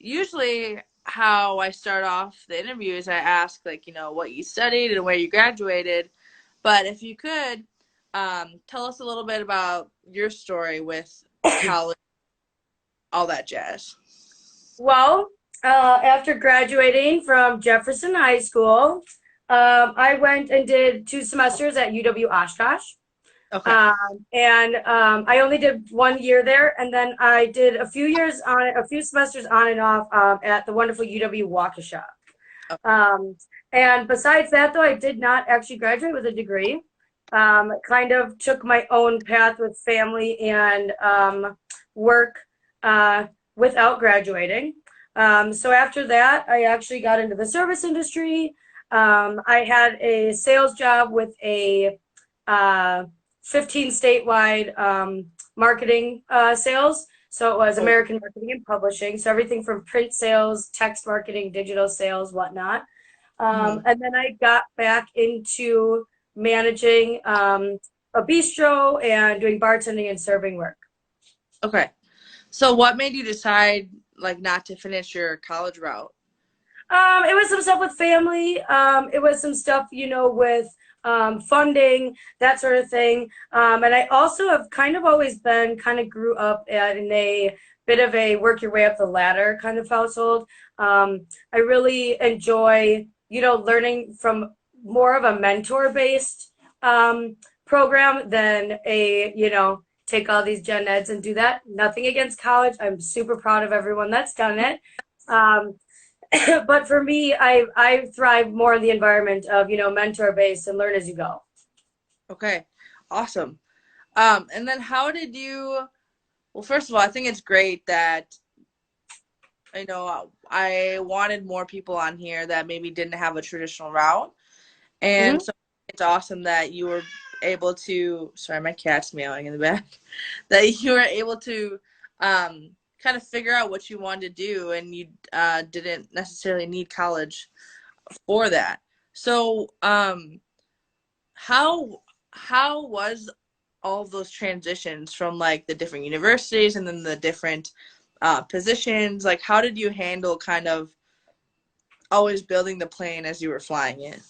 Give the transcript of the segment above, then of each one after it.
usually how I start off the interview is I ask, like, what you studied and where you graduated. But if you could tell us a little bit about your story with college, all that jazz. Well, after graduating from Jefferson High School, I went and did 2 semesters at UW Oshkosh. Okay. I only did 1 year there, and then I did a few semesters on and off at the wonderful UW Waukesha. Oh, And besides that, though, I did not actually graduate with a degree. Kind of took my own path with family and work without graduating. So after that, I actually got into the service industry. I had a sales job with a 15 statewide marketing sales. So it was oh, American marketing and publishing. So everything from print sales, text marketing, digital sales, whatnot. hmm And then I got back into managing a bistro and doing bartending and serving work. okay. So what made you decide, like, not to finish your college route? It was some stuff with family. It was some stuff, with funding, that sort of thing. And I also have kind of always been kind of grew up in a bit of a work your way up the ladder kind of household. I really enjoy, learning from more of a mentor based program than take all these gen eds and do that. Nothing against college. I'm super proud of everyone that's done it. Um, but for me, I thrive more in the environment of mentor based and learn as you go. Okay. Awesome. And then how did you, well, first of all, I think it's great that I wanted more people on here that maybe didn't have a traditional route. And Hmm. so it's awesome that you were able to, sorry, my cat's meowing in the back, that you were able to kind of figure out what you wanted to do and you didn't necessarily need college for that. So how how was all of those transitions from like the different universities and then the different positions? Like, how did you handle kind of always building the plane as you were flying it?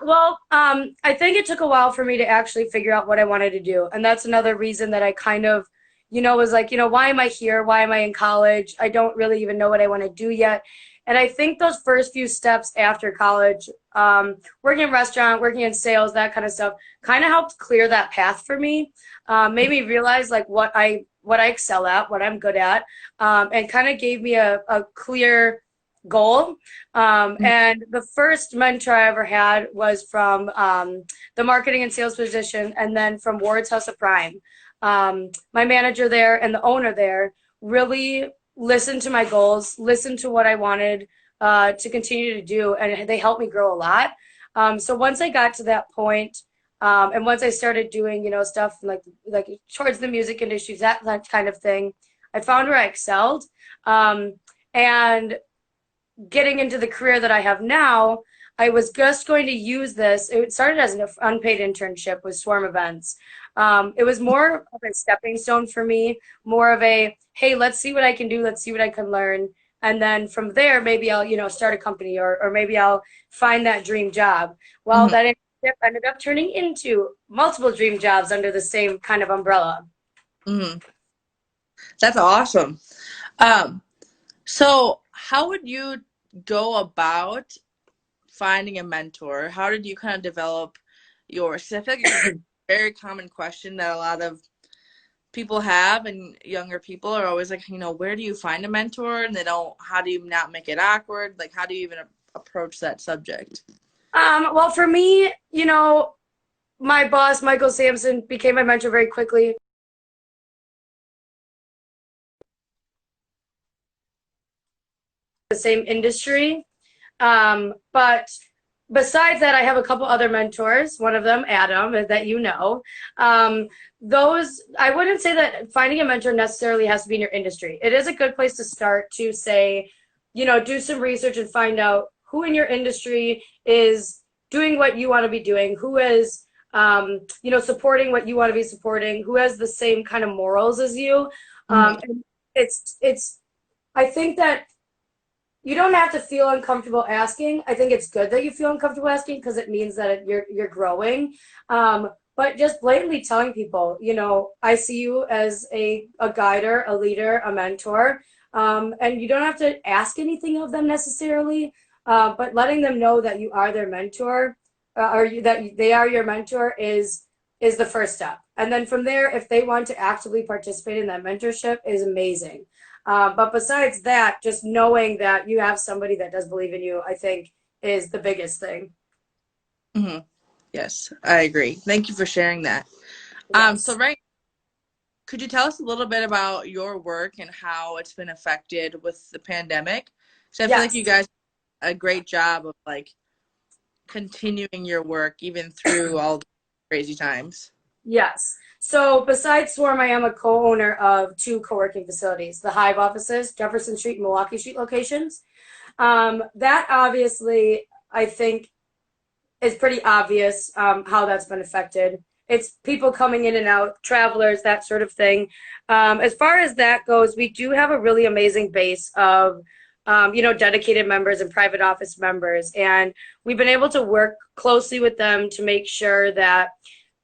Well, I think it took a while for me to actually figure out what I wanted to do, and that's another reason that I kind of, was like, why am I here? Why am I in college? I don't really even know what I want to do yet. And I think those first few steps after college, working in restaurant, working in sales, that kind of stuff, kind of helped clear that path for me. Made me realize like what I excel at, what I'm good at, and kind of gave me a clear goal. And the first mentor I ever had was from the marketing and sales position, and then from Ward's House of Prime. My manager there and the owner there really listened to my goals, listened to what I wanted to continue to do, and they helped me grow a lot. So once I got to that point, and once I started doing, stuff like towards the music industry, that kind of thing, I found where I excelled. And getting into the career that I have now, I was just going to use this. It started as an unpaid internship with Swarm Events. It was more of a stepping stone for me, more of a, hey, let's see what I can do, let's see what I can learn. And then from there, maybe I'll, start a company or maybe I'll find that dream job. Well, Mhm. that internship ended up turning into multiple dream jobs under the same kind of umbrella. Mhm. That's awesome. Um, so how would you go about finding a mentor? How did you kind of develop yours? 'Cause I feel like it's a very common question that a lot of people have, and younger people are always like, where do you find a mentor? And they don't, how do you not make it awkward? Like, how do you even approach that subject? Well, for me, my boss, Michael Sampson, became my mentor very quickly. The same industry. But besides that, I have a couple other mentors. One of them, Adam, that you know. Those, I wouldn't say that finding a mentor necessarily has to be in your industry. It is a good place to start to say, do some research and find out who in your industry is doing what you want to be doing, who is, supporting what you want to be supporting, who has the same kind of morals as you. Hmm And it's, I think that you don't have to feel uncomfortable asking. I think it's good that you feel uncomfortable asking because it means that you're growing. But just blatantly telling people, I see you as a guider, a leader, a mentor, and you don't have to ask anything of them necessarily. But letting them know that you are their mentor, that they are your mentor is the first step. And then from there, if they want to actively participate in that mentorship, is amazing. But besides that, just knowing that you have somebody that does believe in you, I think is the biggest thing. Hmm. Yes, I agree. Thank you for sharing that. So Yes. right, could you tell us a little bit about your work and how it's been affected with the pandemic? So I feel like you Yes. guys did a great job of like continuing your work even through all the crazy times. Yes. So besides Swarm, I am a co-owner of two co-working facilities, the Hive offices, Jefferson Street and Milwaukee Street locations. That obviously, I think, is pretty obvious how that's been affected. It's people coming in and out, travelers, that sort of thing. As far as that goes, we do have a really amazing base of, dedicated members and private office members. And we've been able to work closely with them to make sure that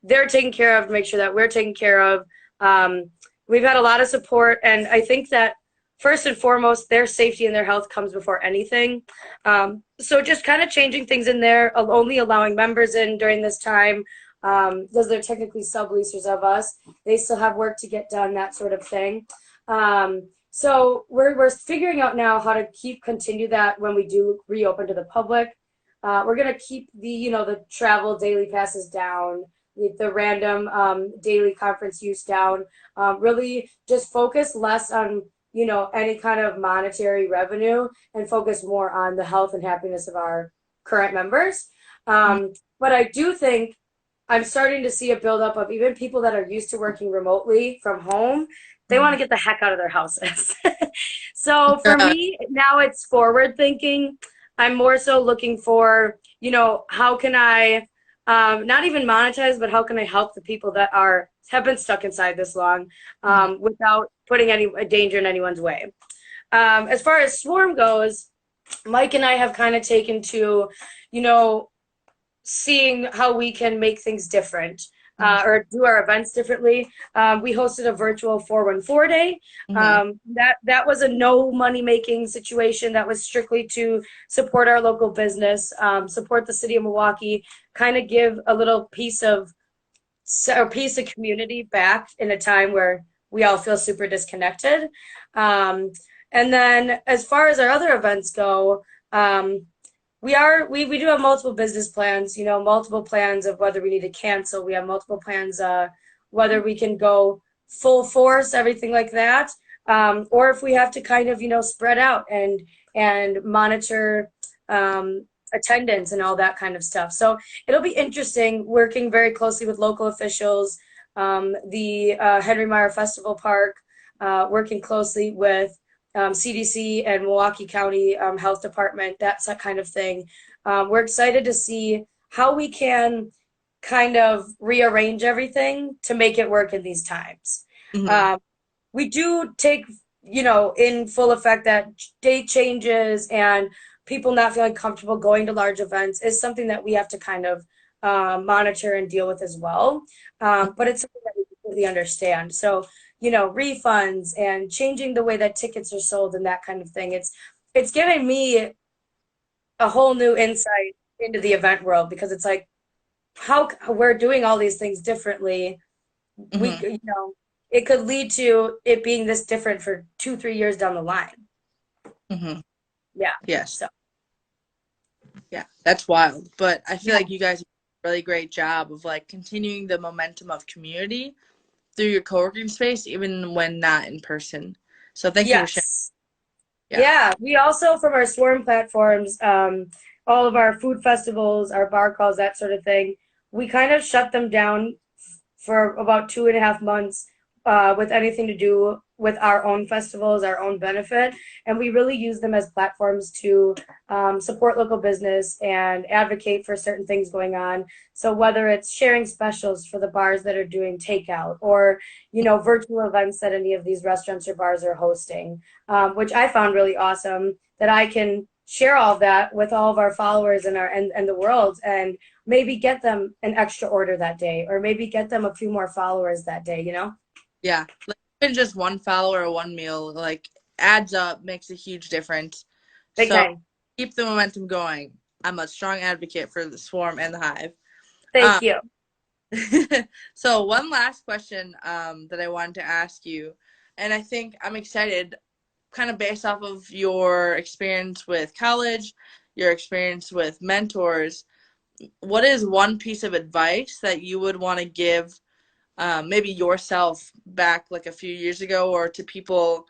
they're taken care of, make sure that we're taken care of. Um, we've had a lot of support, and I think that first and foremost, their safety and their health comes before anything. So just kind of changing things in there, only allowing members in during this time, because they're technically subleasers of us. They still have work to get done, that sort of thing. So we're figuring out now how to continue that when we do reopen to the public. We're gonna keep the travel daily passes down, the random daily conference use down. Really just focus less on any kind of monetary revenue and focus more on the health and happiness of our current members. Mhm. But I do think I'm starting to see a buildup of even people that are used to working remotely from home. They want to get the heck out of their houses. So for Yeah. me, now it's forward thinking. I'm more so looking for, how can I not even monetize, but how can I help the people that have been stuck inside this long Mhm. without putting any danger in anyone's way. As far as Swarm goes, Mike and I have kind of taken to, you know, seeing how we can make things different. Mhm. Or do our events differently. We hosted a virtual 414 day. Mhm. That was a no money making situation. That was strictly to support our local business, support the city of Milwaukee, kind of give a little piece of community back in a time where we all feel super disconnected. Um, and then as far as our other events go, we do have multiple business plans, multiple plans of whether we need to cancel. We have multiple plans, whether we can go full force, everything like that, or if we have to kind of, spread out and monitor attendance and all that kind of stuff. So it'll be interesting working very closely with local officials, the Henry Meyer Festival Park, working closely with CDC and Milwaukee County Health Department, that kind of thing. We're excited to see how we can kind of rearrange everything to make it work in these times. Mhm. Um, we do take, in full effect that date changes and people not feeling comfortable going to large events is something that we have to kind of monitor and deal with as well. But it's something that we completely understand. So, refunds and changing the way that tickets are sold and that kind of thing. It's giving me a whole new insight into the event world because it's like how we're doing all these things differently. We, Mhm. it could lead to it being this different for 2, 3 years down the line. Mhm. Yeah. Yes. So Yeah, that's wild. But I feel yeah. like you guys do a really great job of like continuing the momentum of community through your co-working space, even when not in person. So thank you for sharing. Yes. Yeah. Yeah, we also from our Swarm platforms, all of our food festivals, our bar calls, that sort of thing, we kind of shut them down for about 2.5 months with anything to do with our own festivals, our own benefit, and we really use them as platforms to support local business and advocate for certain things going on. So whether it's sharing specials for the bars that are doing takeout, or virtual events that any of these restaurants or bars are hosting, which I found really awesome, that I can share all of that with all of our followers and the world, and maybe get them an extra order that day, or maybe get them a few more followers that day. Yeah, like even just one follower or one meal like adds up, makes a huge difference. Big So time. keep the momentum going. I'm a strong advocate for the swarm and the hive. Thank Um, you. so one last question that I wanted to ask you, and I think I'm excited, kind of based off of your experience with college, your experience with mentors. What is one piece of advice that you would want to give maybe yourself back like a few years ago, or to people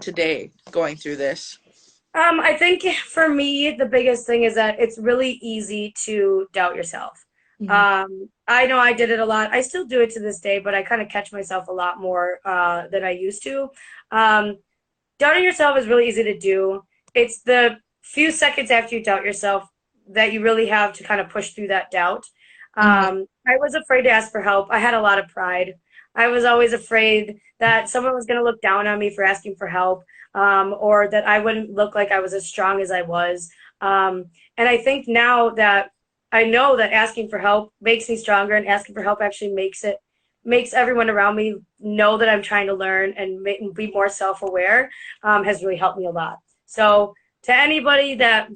today going through this? I think for me, the biggest thing is that it's really easy to doubt yourself. Hmm. I know I did it a lot. I still do it to this day, but I kind of catch myself a lot more than I used to. Um, Doubting yourself is really easy to do. It's the few seconds after you doubt yourself that you really have to kind of push through that doubt. Hmm. I was afraid to ask for help. I had a lot of pride. I was always afraid that someone was going to look down on me for asking for help, or that I wouldn't look like I was as strong as I was. And I think now that I know that asking for help makes me stronger, and asking for help actually makes everyone around me know that I'm trying to learn and be more self-aware, has really helped me a lot. So to anybody that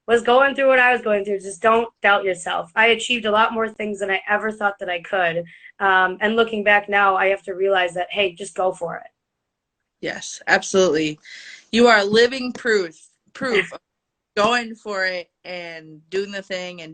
was going through what I was going through, just don't doubt yourself. I achieved a lot more things than I ever thought that I could. And looking back now, I have to realize that, hey, just go for Yes, absolutely. You are living proof of going for it and doing the thing and